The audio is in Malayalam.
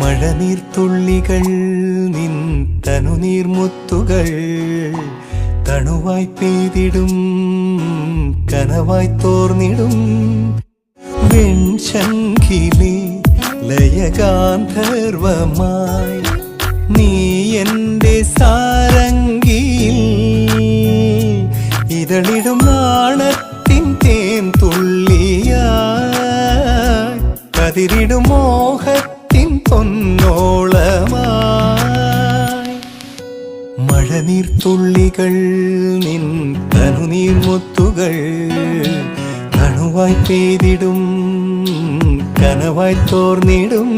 മഴനീർത്തുള്ളികൾ നിൻ തനുനീർമുത്തുകൾ തണുവായി പെയ്തിടും കനവായി തോർന്നിടും വെൺശങ്കിലെ ലയഗാന്ധർവമായി നീ എൻ്റെ സാരംഗിയിൽ ഇതളിടും നാണത്തിൻ തേൻ തുള്ളിയായി കതിരിടും മോഹത്തിൻ പൊന്നോളമായി മഴനീർത്തുള്ളികൾ നിൻ തനുനീർമുത്തുകൾ തണുവായി പെയ്തിടും കനവായി തോർന്നിടും